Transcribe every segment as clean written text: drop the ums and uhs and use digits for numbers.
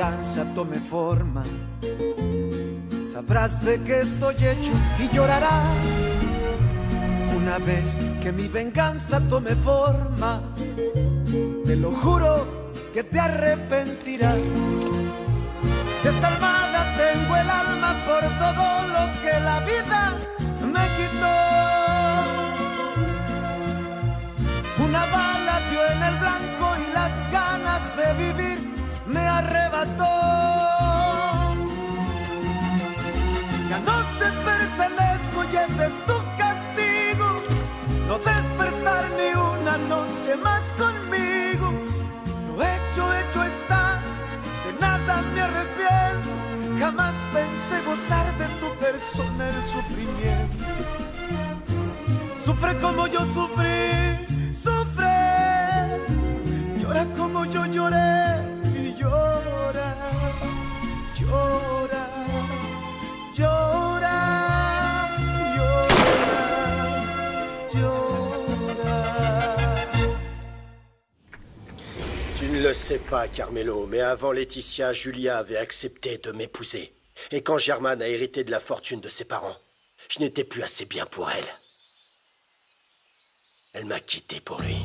venganza tome forma, sabrás de qué estoy hecho y llorarás. Una vez que mi venganza tome forma, te lo juro que te arrepentirás. De esta almada tengo el alma por todo lo que la vida me quitó. Una bala dio en el blanco y las ganas de vivir me arrebató. Ya no te pertenezco y ese es tu castigo, no despertar ni una noche más conmigo. Lo hecho, hecho está, de nada me arrepiento. Jamás pensé gozar de tu persona el sufrimiento. Sufre como yo sufrí, sufre. Llora como yo lloré y llora, llora, llora, llora, llora. Tu ne le sais pas, Carmelo, mais avant Laetitia, Julia avait accepté de m'épouser. Et quand Germaine a hérité de la fortune de ses parents, je n'étais plus assez bien pour elle. Elle m'a quitté pour lui.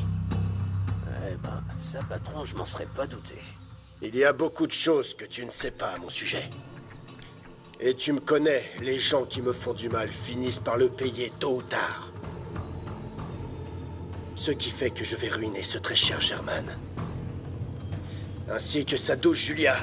Eh ben, ça, patron, je m'en serais pas douté. Il y a beaucoup de choses que tu ne sais pas à mon sujet. Et tu me connais, les gens qui me font du mal finissent par le payer tôt ou tard. Ce qui fait que je vais ruiner ce très cher Germaine. Ainsi que sa douce Julia.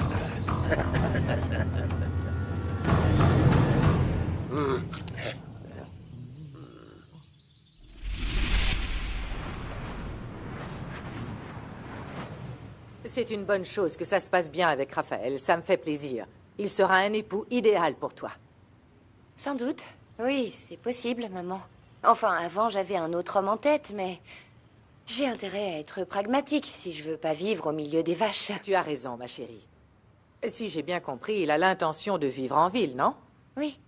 C'est une bonne chose que ça se passe bien avec Raphaël, ça me fait plaisir. Il sera un époux idéal pour toi. Sans doute. Oui, c'est possible, maman. Enfin, avant, j'avais un autre homme en tête, mais... j'ai intérêt à être pragmatique si je veux pas vivre au milieu des vaches. Tu as raison, ma chérie. Si j'ai bien compris, il a l'intention de vivre en ville, non? Oui.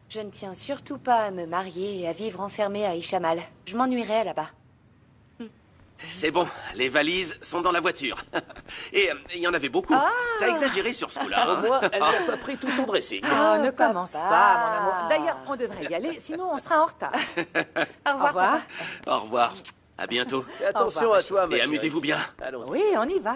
Je ne tiens surtout pas à me marier et à vivre enfermée à Ishamal. Je m'ennuierais là-bas. C'est bon, les valises sont dans la voiture. Et il y en avait beaucoup. Ah. T'as exagéré sur ce coup-là. Au moins, elle n'a pas pris tout son dressing. Oh, ne papa. commence pas, mon amour. D'ailleurs, on devrait y aller, sinon on sera en retard. Au revoir. Au revoir. Au revoir. À bientôt. Et attention Au revoir, à toi, ma Et chérie. amusez-vous bien. Allons-y. Oui, on y va.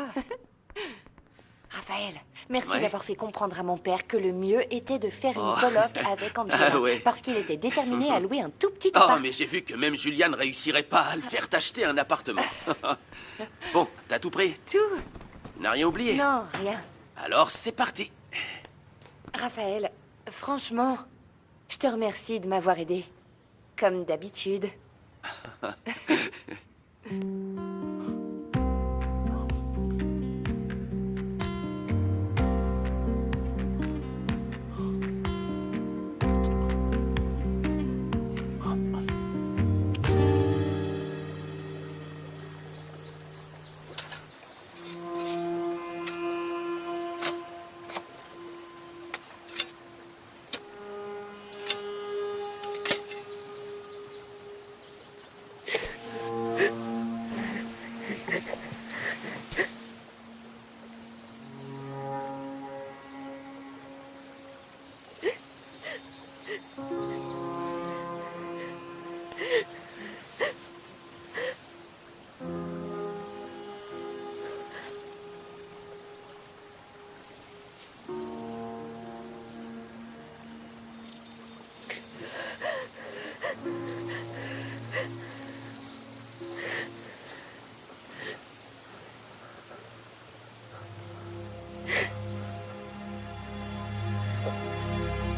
Raphaël, merci Ouais. d'avoir fait comprendre à mon père que le mieux était de faire Oh. une coloc avec Angela. Ah ouais. Parce qu'il était déterminé à louer un tout petit Oh, appart. mais j'ai vu que même Julia ne réussirait pas à le faire t'acheter un appartement. Bon, t'as tout pris? Tout. N'as rien oublié? Non, rien. Alors, c'est parti. Raphaël, franchement, je te remercie de m'avoir aidé. Comme d'habitude.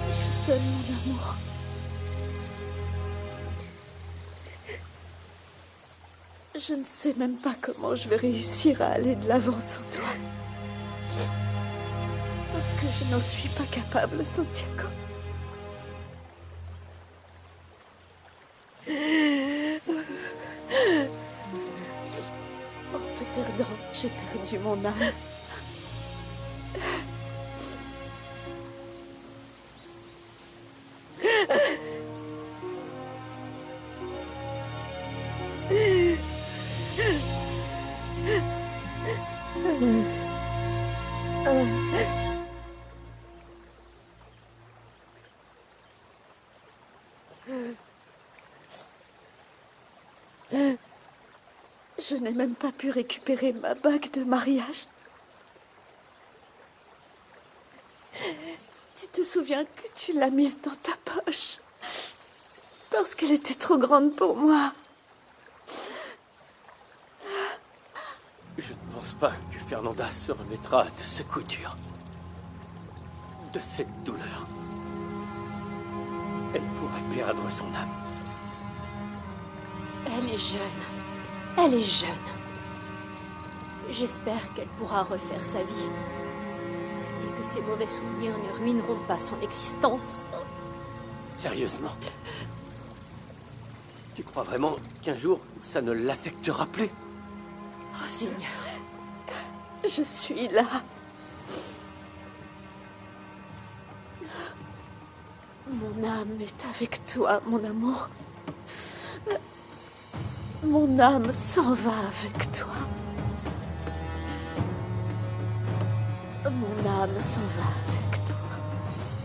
Je donne mon amour. Je ne sais même pas comment je vais réussir à aller de l'avant sans toi. Parce que je n'en suis pas capable, Santiago. En te perdant, j'ai perdu mon âme. Je n'ai même pas pu récupérer ma bague de mariage. Tu te souviens que tu l'as mise dans ta poche parce qu'elle était trop grande pour moi. Je ne pense pas que Fernanda se remettra de ce coup dur. De cette douleur. Elle pourrait perdre son âme. Elle est jeune. Elle est jeune. J'espère qu'elle pourra refaire sa vie. Et que ses mauvais souvenirs ne ruineront pas son existence. Sérieusement? Tu crois vraiment qu'un jour, ça ne l'affectera plus? Oh Seigneur. Je suis là. Mon âme est avec toi, mon amour. Mon âme s'en va avec toi. Mon âme s'en va avec toi.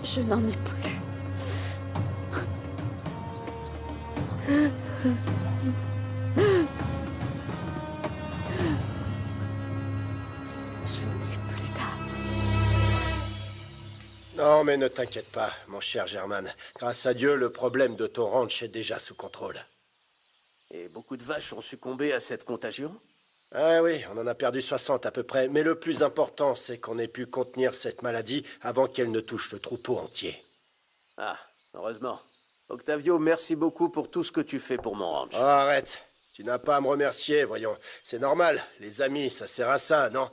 Je n'en ai plus. Je n'ai plus d'âme. Non, mais ne t'inquiète pas, mon cher German. Grâce à Dieu, le problème de ton ranch est déjà sous contrôle. Et beaucoup de vaches ont succombé à cette contagion? Ah oui, on en a perdu 60 à peu près. Mais le plus important, c'est qu'on ait pu contenir cette maladie avant qu'elle ne touche le troupeau entier. Ah, heureusement. Octavio, merci beaucoup pour tout ce que tu fais pour mon ranch. Oh, arrête. Tu n'as pas à me remercier, voyons. C'est normal. Les amis, ça sert à ça, non?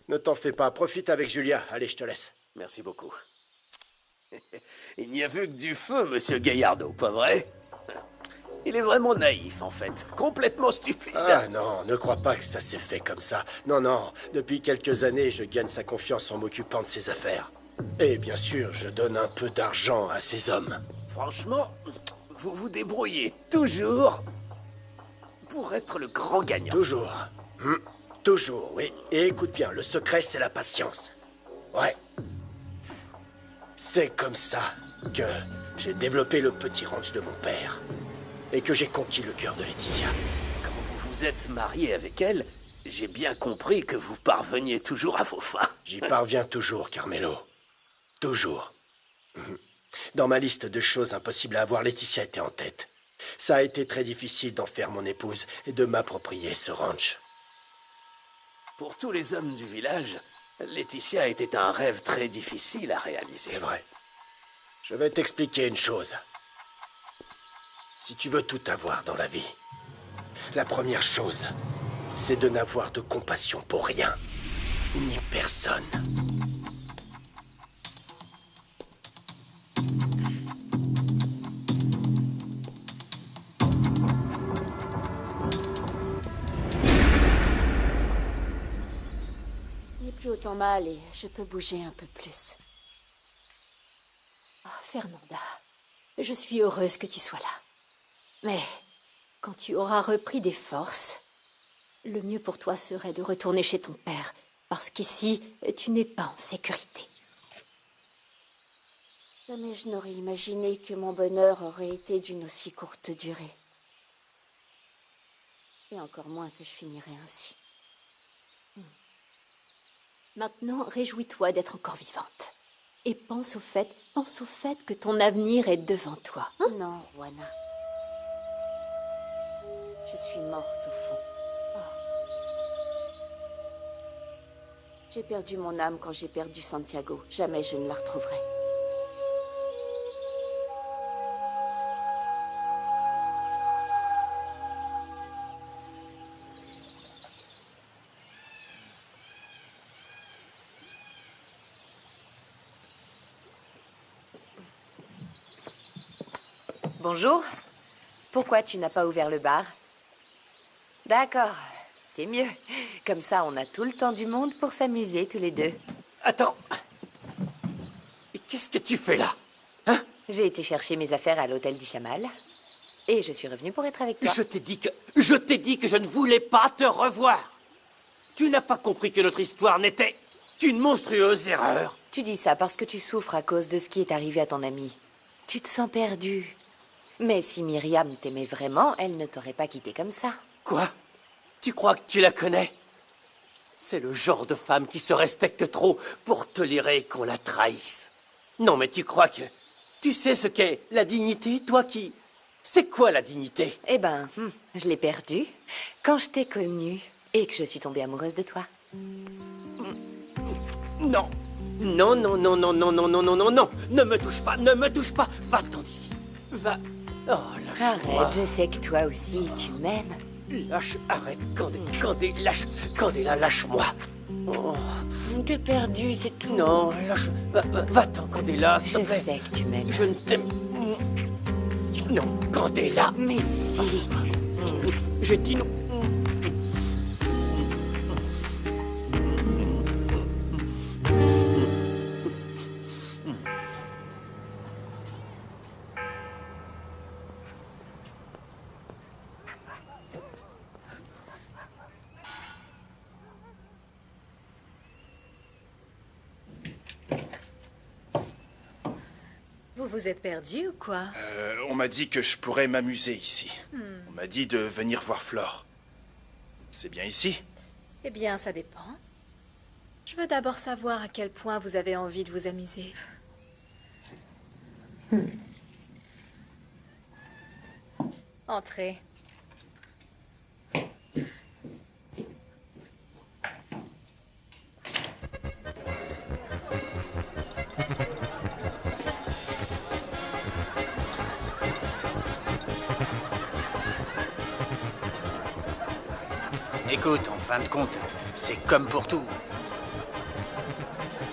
Ne t'en fais pas. Profite avec Julia. Allez, je te laisse. Merci beaucoup. Il n'y a vu que du feu, monsieur Gaillardo, pas vrai? Il est vraiment naïf, en fait. Complètement stupide. Ah non, ne crois pas que ça s'est fait comme ça. Non, non. Depuis quelques années, je gagne sa confiance en m'occupant de ses affaires. Et bien sûr, je donne un peu d'argent à ces hommes. Franchement, vous vous débrouillez toujours pour être le grand gagnant. Toujours. Toujours, oui. Et écoute bien, le secret, c'est la patience. Ouais. C'est comme ça que j'ai développé le petit ranch de mon père. Et que j'ai conquis le cœur de Laetitia. Quand vous vous êtes marié avec elle, j'ai bien compris que vous parveniez toujours à vos fins. J'y parviens toujours, Carmelo. Toujours. Dans ma liste de choses impossibles à avoir, Laetitia était en tête. Ça a été très difficile d'en faire mon épouse et de m'approprier ce ranch. Pour tous les hommes du village, Laetitia était un rêve très difficile à réaliser. C'est vrai. Je vais t'expliquer une chose. Si tu veux tout avoir dans la vie, la première chose, c'est de n'avoir de compassion pour rien, ni personne. Il n'est plus autant mal et je peux bouger un peu plus. Oh, Fernanda, je suis heureuse que tu sois là. Mais quand tu auras repris des forces, le mieux pour toi serait de retourner chez ton père, parce qu'ici, tu n'es pas en sécurité. Jamais je n'aurais imaginé que mon bonheur aurait été d'une aussi courte durée. Et encore moins que je finirais ainsi. Maintenant, réjouis-toi d'être encore vivante. Et pense au fait que ton avenir est devant toi. Hein? Non, Juana. Je suis morte au fond. J'ai perdu mon âme quand j'ai perdu Santiago. Jamais je ne la retrouverai. Bonjour. Pourquoi tu n'as pas ouvert le bar? D'accord, c'est mieux. Comme ça, on a tout le temps du monde pour s'amuser tous les deux. Attends. Et qu'est-ce que tu fais là? Hein? J'ai été chercher mes affaires à l'hôtel du Chamal. Et je suis revenue pour être avec toi. Je t'ai dit que je ne voulais pas te revoir. Tu n'as pas compris que notre histoire n'était qu'une monstrueuse erreur. Tu dis ça parce que tu souffres à cause de ce qui est arrivé à ton ami. Tu te sens perdu. Mais si Myriam t'aimait vraiment, elle ne t'aurait pas quitté comme ça. Quoi? Tu crois que tu la connais? C'est le genre de femme qui se respecte trop pour tolérer qu'on la trahisse. Non, mais tu crois que... Tu sais ce qu'est la dignité, toi qui... C'est quoi la dignité? Eh ben, je l'ai perdue quand je t'ai connue et que je suis tombée amoureuse de toi. Non. Non, non, non, non, non, non, non, non, non, non. Ne me touche pas, ne me touche pas. Va-t'en d'ici. Va. Oh, lâche-moi. Arrête, je sais que toi aussi, tu m'aimes. Lâche, arrête, Candela, lâche-moi. Oh, T'es perdue, c'est tout. non, lâche... Va-t'en, Candela, s'il te Je plaît. sais que tu m'aimes. Je ne t'aime... Non, Candela. Mais si. Je dis non. Vous vous êtes perdu ou quoi? On m'a dit que je pourrais m'amuser ici. On m'a dit de venir voir Flore. C'est bien ici? Eh bien, ça dépend. Je veux d'abord savoir à quel point vous avez envie de vous amuser. Entrez. Écoute, en fin de compte, c'est comme pour tout.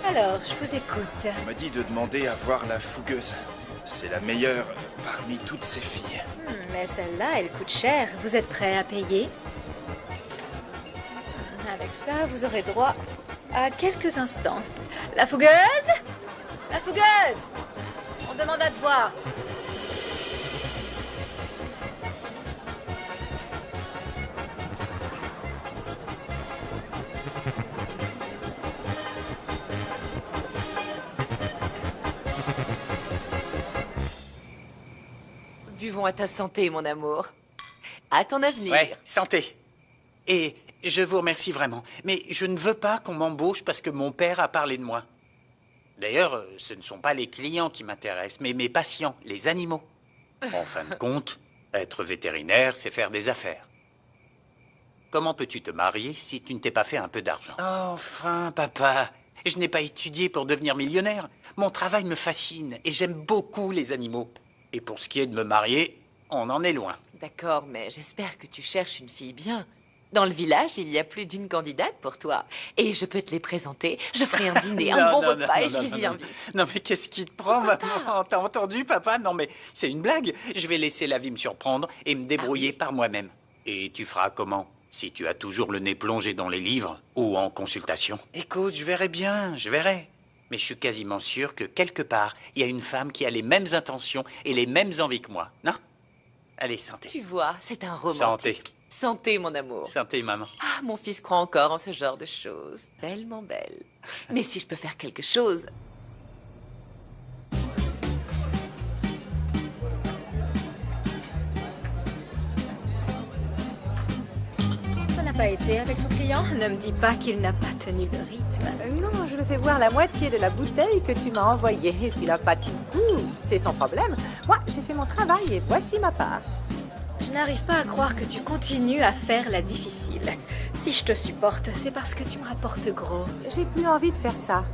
Alors, je vous écoute. On m'a dit de demander à voir la fougueuse. C'est la meilleure parmi toutes ces filles. Mais celle-là, elle coûte cher. Vous êtes prêt à payer? Avec ça, vous aurez droit à quelques instants. La fougueuse? La fougueuse! On demande à te voir. Buvons à ta santé, mon amour. À ton avenir. Ouais, santé. Et je vous remercie vraiment. Mais je ne veux pas qu'on m'embauche parce que mon père a parlé de moi. D'ailleurs, ce ne sont pas les clients qui m'intéressent, mais mes patients, les animaux. En fin de compte, être vétérinaire, c'est faire des affaires. Comment peux-tu te marier si tu ne t'es pas fait un peu d'argent? Enfin, papa, je n'ai pas étudié pour devenir millionnaire. Mon travail me fascine et j'aime beaucoup les animaux. Et pour ce qui est de me marier, on en est loin. D'accord, mais j'espère que tu cherches une fille bien. Dans le village, il y a plus d'une candidate pour toi. Et je peux te les présenter. Je ferai un dîner, un bon repas et je les y invite. Non, mais qu'est-ce qui te prend, maman? T'as entendu, papa? Non, mais c'est une blague. Je vais laisser la vie me surprendre et me débrouiller par moi-même. Et tu feras comment? Si tu as toujours le nez plongé dans les livres ou en consultation? Écoute, je verrai bien, je verrai. Mais je suis quasiment sûr que quelque part, il y a une femme qui a les mêmes intentions et les mêmes envies que moi, non? Allez, santé. Tu vois, c'est un romantique. Santé. Santé, mon amour. Santé, maman. Ah, mon fils croit encore en ce genre de choses. Tellement belle. Mais si je peux faire quelque chose... Ça n'a pas été avec ton client? Ne me dis pas qu'il n'a pas tenu le rythme. Non, je le fais voir la moitié de la bouteille que tu m'as envoyée. Et s'il n'a pas tout le goût, c'est son problème. Moi, j'ai fait mon travail et voici ma part. Je n'arrive pas à croire que tu continues à faire la difficile. Si je te supporte, c'est parce que tu me rapportes gros. J'ai plus envie de faire ça.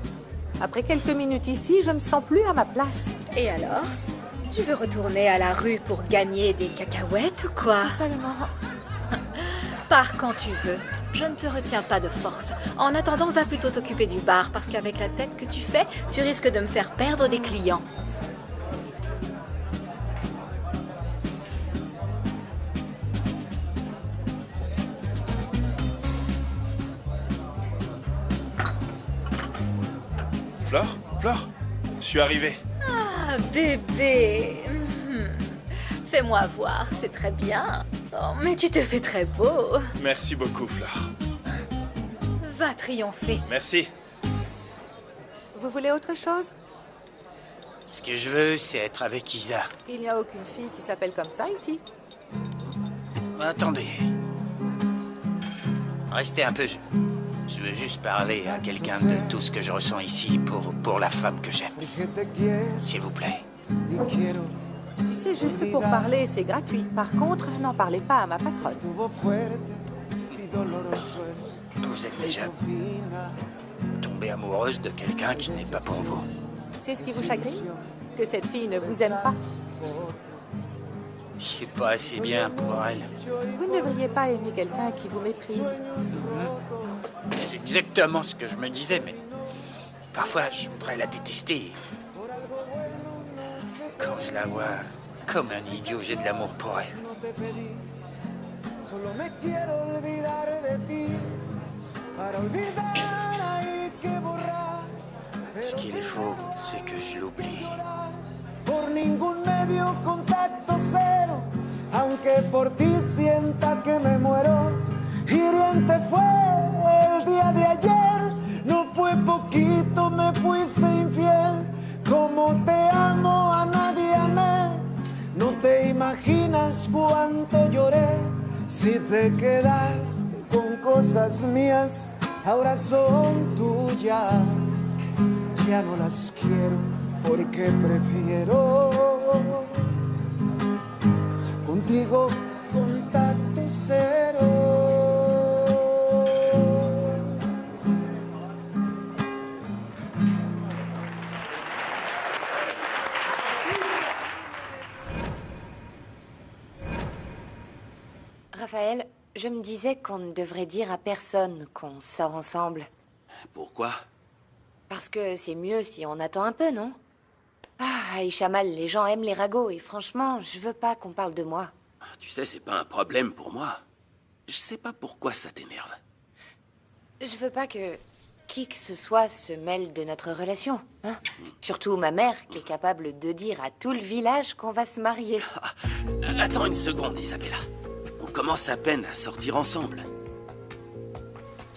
Après quelques minutes ici, je me sens plus à ma place. Et alors? Tu veux retourner à la rue pour gagner des cacahuètes ou quoi? Si seulement... Pars quand tu veux. Je ne te retiens pas de force. En attendant, va plutôt t'occuper du bar, parce qu'avec la tête que tu fais, tu risques de me faire perdre des clients. Flore? Flore? Je suis arrivé. Ah, bébé. Fais-moi voir, c'est très bien. Oh, mais tu te fais très beau. Merci beaucoup, Flore. Va triompher. Merci. Vous voulez autre chose? Ce que je veux, c'est être avec Isa. Il n'y a aucune fille qui s'appelle comme ça ici. Attendez. Restez un peu. Je veux juste parler à quelqu'un de tout ce que je ressens ici pour la femme que j'aime. S'il vous plaît. Si c'est juste pour parler, c'est gratuit. Par contre, n'en parlez pas à ma patronne. Vous êtes déjà tombée amoureuse de quelqu'un qui n'est pas pour vous. C'est ce qui vous chagrine? Que cette fille ne vous aime pas? Je suis pas assez bien pour elle. Vous ne devriez pas aimer quelqu'un qui vous méprise. C'est exactement ce que je me disais, mais parfois je pourrais la détester. Quand je la vois, comme un idiot, j'ai de l'amour pour elle. Ce qu'il faut, c'est que je l'oublie. Por ningún medio contacto cero, aunque por ti sienta que me muero. Hiriente fue el día de ayer, no fue poquito, me fuiste infiel. Como te amo a nadie amé, no te imaginas cuánto lloré. Si te quedaste con cosas mías, ahora son tuyas. Ya no las quiero porque prefiero contigo contacto cero. Raphaël, je me disais qu'on ne devrait dire à personne qu'on sort ensemble. Pourquoi? Parce que c'est mieux si on attend un peu, non? Ah, Ishamal, les gens aiment les ragots et franchement, je veux pas qu'on parle de moi. Tu sais, c'est pas un problème pour moi. Je sais pas pourquoi ça t'énerve. Je veux pas que qui que ce soit se mêle de notre relation, hein? Surtout ma mère, qui est capable de dire à tout le village qu'on va se marier. Attends une seconde, Isabella. On commence à peine à sortir ensemble.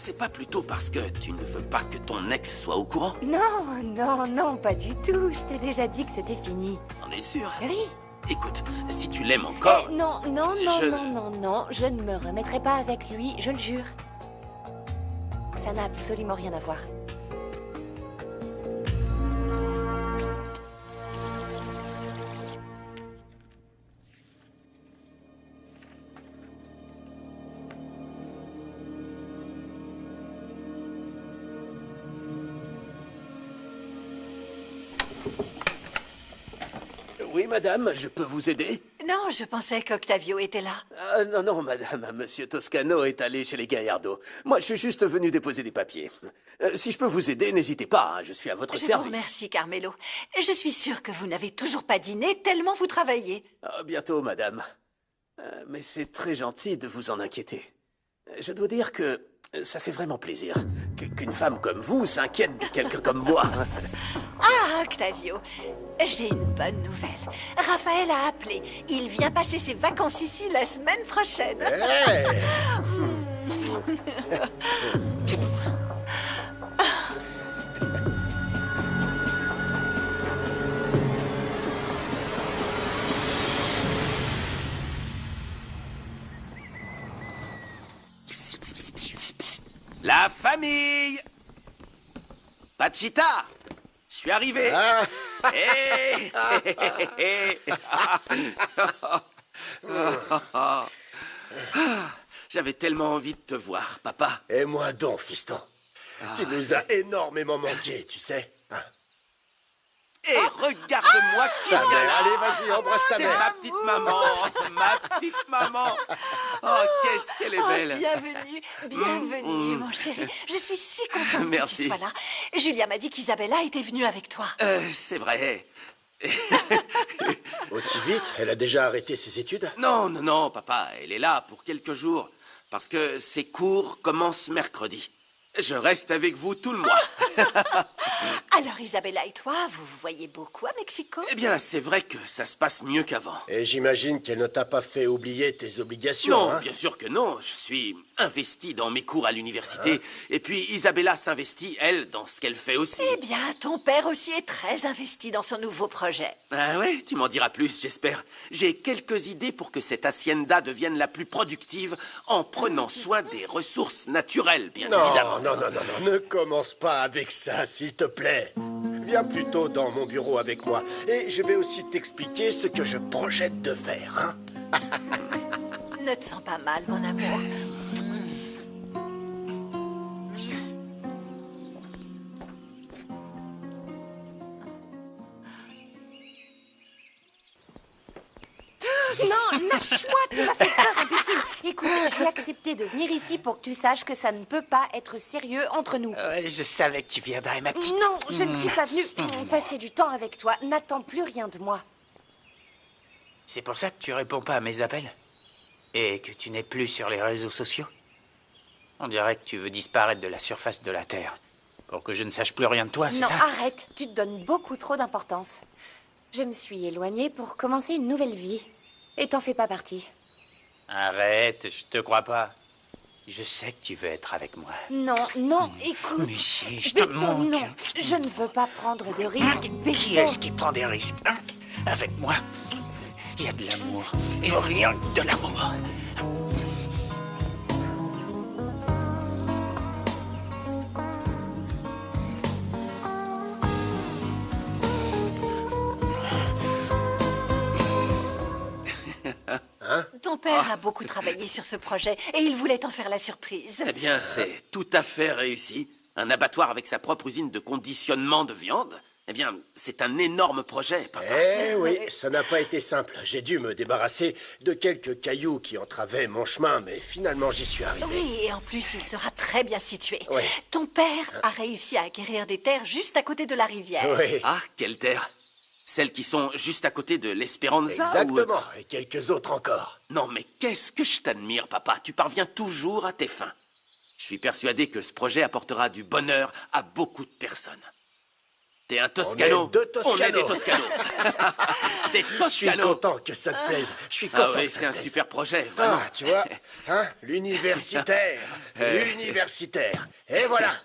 C'est pas plutôt parce que tu ne veux pas que ton ex soit au courant? Non, non, non, pas du tout. Je t'ai déjà dit que c'était fini. On est sûr? Oui. Écoute, si tu l'aimes encore... Non, non, non, non, non, non. Je ne me remettrai pas avec lui, je le jure. Ça n'a absolument rien à voir. Oui, madame, je peux vous aider? Non, je pensais qu'Octavio était là. Non, non, madame, monsieur Toscano est allé chez les Gallardo. Moi, je suis juste venu déposer des papiers. Si je peux vous aider, n'hésitez pas, hein, je suis à votre service. Je vous remercie, Carmelo. Je suis sûre que vous n'avez toujours pas dîné tellement vous travaillez. Bientôt, madame. Mais c'est très gentil de vous en inquiéter. Je dois dire que ça fait vraiment plaisir qu'une femme comme vous s'inquiète de quelqu'un comme moi. Ah, Octavio, j'ai une bonne nouvelle. Raphaël a appelé. Il vient passer ses vacances ici la semaine prochaine. Hey. La famille! Pachita! Je suis arrivé! Ah. Hey. J'avais tellement envie de te voir, papa. Et moi donc, fiston. Tu nous as énormément manqué, tu sais. Hein? Et regarde-moi qui vient là. Allez, vas-y, embrasse ta C'est mère. ma petite maman, ma petite maman. Oh, qu'est-ce qu'elle est belle. Bienvenue, bienvenue, mon chéri. Je suis si contente Merci. que tu sois là. Julia m'a dit qu'Isabella était venue avec toi. C'est vrai. Aussi vite? Elle a déjà arrêté ses études? Non, non, non, papa, elle est là pour quelques jours. Parce que ses cours commencent mercredi. Je reste avec vous tout le mois. Alors Isabella et toi, vous vous voyez beaucoup à Mexico? Eh bien, c'est vrai que ça se passe mieux qu'avant. Et j'imagine qu'elle ne t'a pas fait oublier tes obligations, Non, hein? bien sûr que non. Je suis investi dans mes cours à l'université. Et puis Isabella s'investit, elle, dans ce qu'elle fait aussi. Eh bien, ton père aussi est très investi dans son nouveau projet. Ah ouais, tu m'en diras plus, j'espère. J'ai quelques idées pour que cette hacienda devienne la plus productive en prenant soin des ressources naturelles, bien évidemment. Non, ne commence pas avec ça, s'il te plaît. Viens plutôt dans mon bureau avec moi et je vais aussi t'expliquer ce que je projette de faire, hein? Ne te sens pas mal, mon amour. Non, lâche-moi, tu m'as fait peur, imbécile. Écoute, j'ai accepté de venir ici pour que tu saches que ça ne peut pas être sérieux entre nous. Je savais que tu viendrais, ma petite. Non, je ne suis pas venue passer du temps avec toi. N'attends plus rien de moi. C'est pour ça que tu réponds pas à mes appels? Et que tu n'es plus sur les réseaux sociaux? On dirait que tu veux disparaître de la surface de la Terre. Pour que je ne sache plus rien de toi, c'est ça? Non, arrête, tu te donnes beaucoup trop d'importance. Je me suis éloignée pour commencer une nouvelle vie. Et t'en fais pas partie. Arrête, je te crois pas. Je sais que tu veux être avec moi. Non, écoute. Mais si, je te Vito, manque. non, je ne veux pas prendre de risques. Qui est-ce qui prend des risques, hein? Avec moi, il y a de l'amour. Et rien que de l'amour. Ton père a beaucoup travaillé sur ce projet et il voulait t'en faire la surprise. Eh bien, c'est tout à fait réussi. Un abattoir avec sa propre usine de conditionnement de viande. Eh bien, c'est un énorme projet, papa. Eh oui, ça n'a pas été simple. J'ai dû me débarrasser de quelques cailloux qui entravaient mon chemin, mais finalement j'y suis arrivé. Oui, et en plus, il sera très bien situé. Oui. Ton père a réussi à acquérir des terres juste à côté de la rivière. Oui. Ah, quelles terres? Celles qui sont juste à côté de l'Esperanza? Exactement, et quelques autres encore. Non, mais qu'est-ce que je t'admire, papa. Tu parviens toujours à tes fins. Je suis persuadé que ce projet apportera du bonheur à beaucoup de personnes. T'es un Toscano. On est deux Toscanos. On est des Toscanos. Des Toscanos. Je suis content que ça te plaise. Je suis content. Ah oui, que ça c'est un te plaise. super projet, vraiment. Ah, tu vois, hein, l'universitaire. L'universitaire. Et voilà.